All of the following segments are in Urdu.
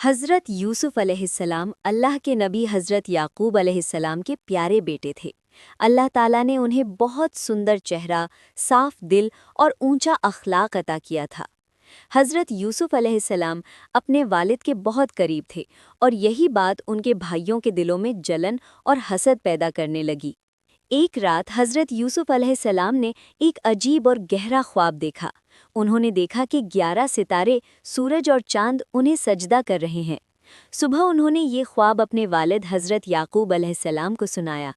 حضرت یوسف علیہ السلام اللہ کے نبی حضرت یعقوب علیہ السلام کے پیارے بیٹے تھے۔ اللہ تعالیٰ نے انہیں بہت سندر چہرہ، صاف دل اور اونچا اخلاق عطا کیا تھا۔ حضرت یوسف علیہ السلام اپنے والد کے بہت قریب تھے اور یہی بات ان کے بھائیوں کے دلوں میں جلن اور حسد پیدا کرنے لگی۔ ایک رات حضرت یوسف علیہ السلام نے ایک عجیب اور گہرا خواب دیکھا۔ انہوں نے دیکھا کہ 11 ستارے، سورج اور چاند انہیں سجدہ کر رہے ہیں۔ صبح انہوں نے یہ خواب اپنے والد حضرت یعقوب علیہ السلام کو سنایا۔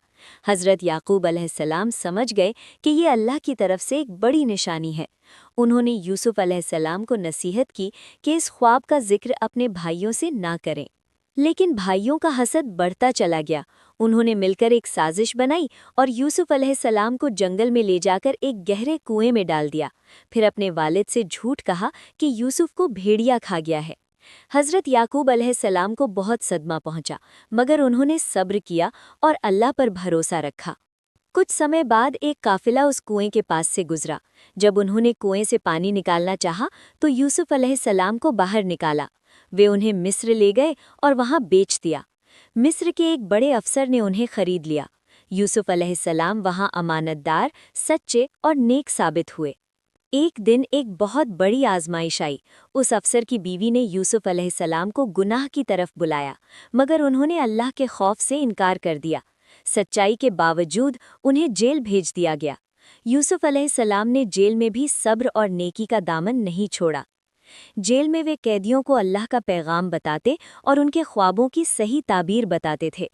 حضرت یعقوب علیہ السلام سمجھ گئے کہ یہ اللہ کی طرف سے ایک بڑی نشانی ہے۔ انہوں نے یوسف علیہ السلام کو نصیحت کی کہ اس خواب کا ذکر اپنے بھائیوں سے نہ کریں، لیکن بھائیوں کا حسد بڑھتا چلا گیا۔ انہوں نے مل کر ایک سازش بنائی اور یوسف علیہ السلام کو جنگل میں لے جا کر ایک گہرے کنویں میں ڈال دیا، پھر اپنے والد سے جھوٹ کہا کہ یوسف کو بھیڑیا کھا گیا ہے۔ حضرت یعقوب علیہ السلام کو بہت صدمہ پہنچا، مگر انہوں نے صبر کیا اور اللہ پر بھروسہ رکھا۔ کچھ سمے بعد ایک قافلہ اس کنویں کے پاس سے گزرا۔ جب انہوں نے کنویں سے پانی نکالنا چاہا تو یوسف علیہ السلام کو باہر نکالا۔ وہ انہیں مصر لے گئے اور وہاں بیچ دیا۔ مصر کے ایک بڑے افسر نے انہیں خرید لیا۔ یوسف علیہ السلام وہاں امانت دار، سچے اور نیک ثابت ہوئے۔ ایک دن ایک بہت بڑی آزمائش آئی۔ اس افسر کی بیوی نے یوسف علیہ السلام کو گناہ کی طرف بلایا، مگر انہوں نے اللہ کے خوف سے انکار کر دیا۔ سچائی کے باوجود انہیں جیل بھیج دیا گیا۔ یوسف علیہ السلام نے جیل میں بھی صبر اور نیکی کا دامن نہیں چھوڑا۔ جیل میں وہ قیدیوں کو اللہ کا پیغام بتاتے اور ان کے خوابوں کی صحیح تعبیر بتاتے تھے۔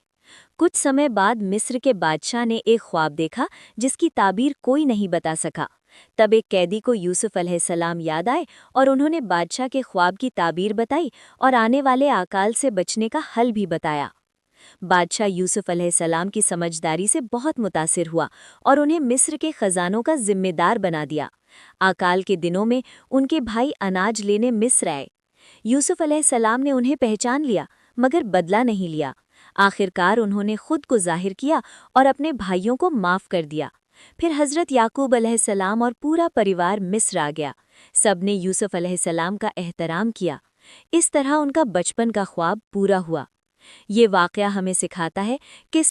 کچھ سمے بعد مصر کے بادشاہ نے ایک خواب دیکھا جس کی تعبیر کوئی نہیں بتا سکا۔ تب ایک قیدی کو یوسف علیہ السلام یاد آئے اور انہوں نے بادشاہ کے خواب کی تعبیر بتائی اور آنے والے اکال سے بچنے کا حل بھی بتایا۔ بادشاہ یوسف علیہ السلام کی سمجھداری سے بہت متاثر ہوا اور انہیں مصر کے خزانوں کا ذمہ دار بنا دیا۔ اکال کے دنوں میں ان کے بھائی اناج لینے مصر آئے۔ یوسف علیہ السلام نے انہیں پہچان لیا، مگر بدلہ نہیں لیا۔ آخرکار انہوں نے خود کو ظاہر کیا اور اپنے بھائیوں کو معاف کر دیا۔ پھر حضرت یعقوب علیہ السلام اور پورا پریوار مصر آ گیا۔ سب نے یوسف علیہ السلام کا احترام کیا۔ اس طرح ان کا بچپن کا خواب پورا ہوا۔ یہ واقعہ ہمیں سکھاتا ہے کہ